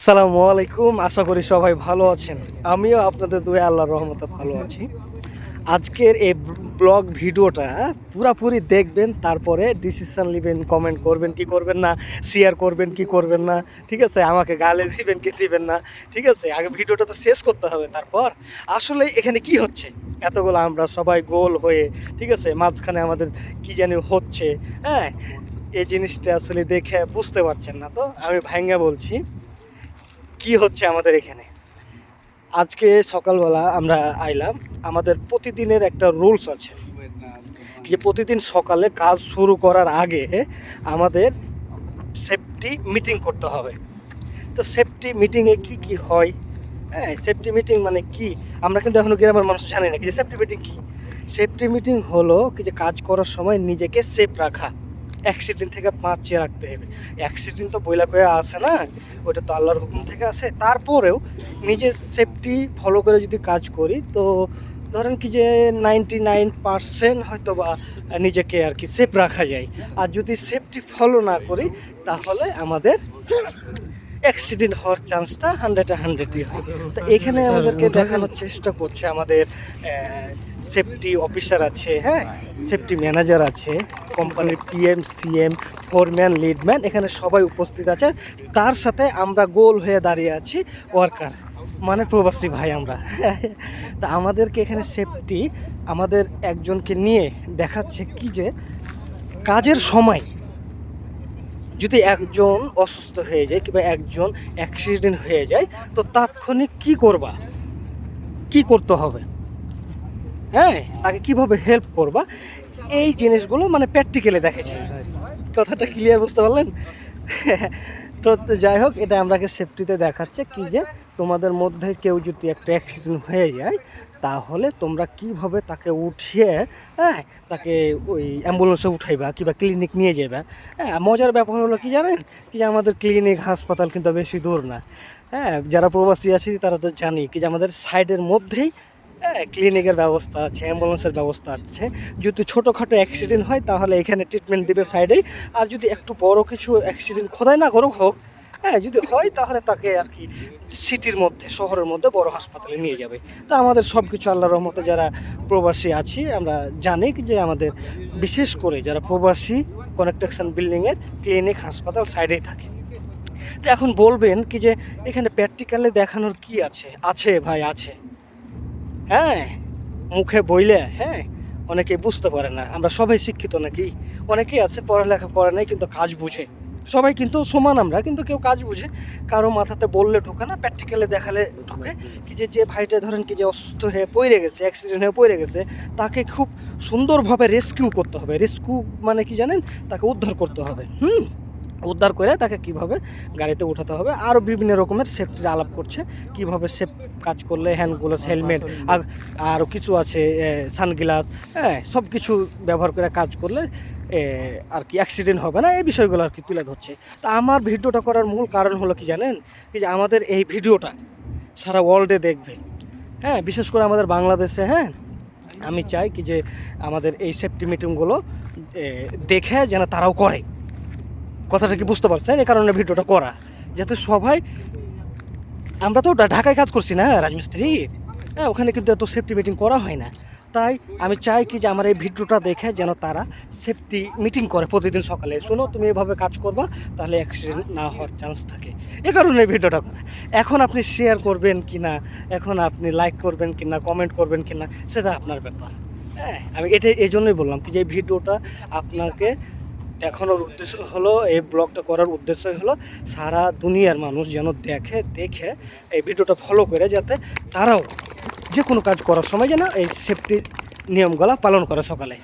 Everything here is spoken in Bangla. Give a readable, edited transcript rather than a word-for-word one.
আসসালামু আলাইকুম, আশা করি সবাই ভালো আছেন। আমিও আপনাদের দোয়া আল্লাহর রহমতে ভালো আছি। আজকের এই ব্লগ ভিডিওটা পুরাপুরি দেখবেন, তারপরে ডিসিশন নেবেন, কমেন্ট করবেন কি করবেন না, শেয়ার করবেন কি করবেন না, ঠিক আছে, আমাকে গালে দিবেন কি দিবেন না, ঠিক আছে। আগে ভিডিওটা তো শেষ করতে হবে, তারপর আসলে এখানে কি হচ্ছে, এতগুলো আমরা সবাই গোল হয়ে, ঠিক আছে, মাঝখানে আমাদের কি জানি হচ্ছে। হ্যাঁ, এই জিনিসটা আসলে দেখে বুঝতে পারছেন না, তো আমি ভাঙ্গা বলছি কি হচ্ছে আমাদের এখানে। আজকে সকালবেলা আমরা আইলাম, আমাদের প্রতিদিনের একটা রুলস আছে যে প্রতিদিন সকালে কাজ শুরু করার আগে আমাদের সেফটি মিটিং করতে হবে। তো সেফটি মিটিংয়ে কি কি হয়, হ্যাঁ, সেফটি মিটিং মানে কি, আমরা কিন্তু এখনো গ্রামের মানুষ জানি না কি যে সেফটি মিটিং কি। সেফটি মিটিং হলো কি যে কাজ করার সময় নিজেকে সেফ রাখা, অ্যাক্সিডেন্ট থেকে বাঁচিয়ে রাখতে হবে। অ্যাক্সিডেন্ট তো বইলা করে আসে না, ওটা তো আল্লাহর হুকুম থেকে আসে। তারপরেও নিজের সেফটি ফলো করে যদি কাজ করি, তো ধরেন কি যে 99% হয়তো বা নিজেকে আর কি সেফ রাখা যায়। আর যদি সেফটি ফলো না করি, তাহলে আমাদের অ্যাক্সিডেন্ট হওয়ার চান্সটা 100-100ই হয়। তো এখানে আমাদেরকে দেখানোর চেষ্টা করছে আমাদের সেফটি অফিসার আছে, হ্যাঁ, সেফটি ম্যানেজার আছে, কোম্পানির পিএম সিএম ফোরম্যান লিডম্যান, এখানে সবাই উপস্থিত আছে। তার সাথে আমরা গোল হয়ে দাঁড়িয়ে আছি ওয়ার্কার, মানে প্রবাসী ভাই আমরা। তা আমাদেরকে এখানে সেফটি আমাদের একজনকে নিয়ে দেখাচ্ছে কি যে কাজের সময় যদি একজন অসুস্থ হয়ে যায় কিংবা একজন অ্যাক্সিডেন্ট হয়ে যায়, তো তাৎক্ষণিক কি করবা, কি করতে হবে, হ্যাঁ, তাকে কিভাবে হেল্প করবা, এই জিনিসগুলো মানে প্র্যাকটিক্যালি দেখেছি। কথাটা ক্লিয়ার বুঝতে পারলেন? তো যাই হোক, এটা আমরাকে সেফটিতে দেখাচ্ছে কি যে তোমাদের মধ্যে কেউ যদি একটা অ্যাক্সিডেন্ট হয়ে যায়, তাহলে তোমরা কিভাবে তাকে উঠিয়ে, হ্যাঁ, তাকে ওই অ্যাম্বুলেন্সে উঠাইবা কিংবা ক্লিনিক নিয়ে যাবা। হ্যাঁ, মজার ব্যাপার হলো কি জানেন, কি যে আমাদের ক্লিনিক হাসপাতাল কিন্তু বেশি দূর না। হ্যাঁ, যারা প্রবাসী আছি তারা তো জানি কি যে আমাদের সাইডের মধ্যেই, হ্যাঁ, ক্লিনিকের ব্যবস্থা আছে, অ্যাম্বুলেন্সের ব্যবস্থা আছে। যদি ছোটোখাটো অ্যাক্সিডেন্ট হয় তাহলে এখানে ট্রিটমেন্ট দিবে সাইডেই। আর যদি একটু বড় কিছু অ্যাক্সিডেন্ট খোদাই না করুক হোক, হ্যাঁ, যদি হয় তাহলে তাকে আর কি সিটির মধ্যে, শহরের মধ্যে বড় হাসপাতালে নিয়ে যাবে। তা আমাদের সব কিছু আল্লাহর রহমতে যারা প্রবাসী আছি আমরা জানি কি যে আমাদের বিশেষ করে যারা প্রবাসী কনস্ট্রাকশন বিল্ডিংয়ের ক্লিনিক হাসপাতাল সাইডেই থাকে। তো এখন বলবেন কি যে এখানে প্র্যাকটিক্যালে দেখানোর কি আছে? আছে ভাই, আছে। হ্যাঁ, মুখে বইলে, হ্যাঁ, অনেকে বুঝতে পারে না। আমরা সবাই শিক্ষিত নাকি? অনেকেই আছে পড়ালেখা করে নাই কিন্তু কাজ বুঝে। সবাই কিন্তু সমান আমরা, কিন্তু কেউ কাজ বুঝে, কারো মাথাতে বললে ঢোকে না, প্র্যাকটিক্যালে দেখালে ঢোকে। কি যে যে ভাইটা ধরেন কি যে অসুস্থ হয়ে পড়ে গেছে, অ্যাক্সিডেন্ট হয়ে পড়ে গেছে, তাকে খুব সুন্দরভাবে রেস্কিউ করতে হবে। রেস্কিউ মানে কি জানেন? তাকে উদ্ধার করতে হবে। উদ্ধার করে তাকে কিভাবে গাড়িতে উঠাতে হবে, আরও বিভিন্ন রকমের সেফটির আলাপ করছে, কিভাবে সেফ কাজ করলে হ্যান্ড গ্লাভস, হেলমেট, আর আরও কিছু আছে, সানগ্লাস, হ্যাঁ, সব কিছু ব্যবহার করে কাজ করলে আর কি অ্যাক্সিডেন্ট হবে না, এই বিষয়গুলো আর কি তুলে ধরছে। তা আমার ভিডিওটা করার মূল কারণ হলো কি জানেন, কি যে আমাদের এই ভিডিওটা সারা ওয়ার্ল্ডে দেখবে, হ্যাঁ, বিশেষ করে আমাদের বাংলাদেশে। হ্যাঁ, আমি চাই কি যে আমাদের এই সেফটি মিটিংগুলো দেখে যেন তারাও করে। কথাটা কি বুঝতে পারছেন? এই কারণে ভিডিওটা করা, যাতে সবাই, আমরা তো ঢাকায় কাজ করছি না রাজমিস্ত্রির, হ্যাঁ, ওখানে কিন্তু এত সেফটি মিটিং করা হয় না। তাই আমি চাই কি যে আমার এই ভিডিওটা দেখে যেন তারা সেফটি মিটিং করে প্রতিদিন সকালে। শোনো, তুমি এভাবে কাজ করবা, তাহলে অ্যাক্সিডেন্ট না হওয়ার চান্স থাকে। এ কারণে এই ভিডিওটা করা। এখন আপনি শেয়ার করবেন কি না, এখন আপনি লাইক করবেন কি না, কমেন্ট করবেন কি না, সেটা আপনার ব্যাপার। হ্যাঁ, আমি এটা এই জন্যই বললাম কি যে এই ভিডিওটা আপনাকে দেখানোর উদ্দেশ্য হলো, এই ব্লগটা করার উদ্দেশ্যই হলো সারা দুনিয়ার মানুষ যেন দেখে এই ভিডিওটা ফলো করে, যাতে তারাও যে কোনো কাজ করার সময় যেন এই সেফটির নিয়মগুলো পালন করে সকালে।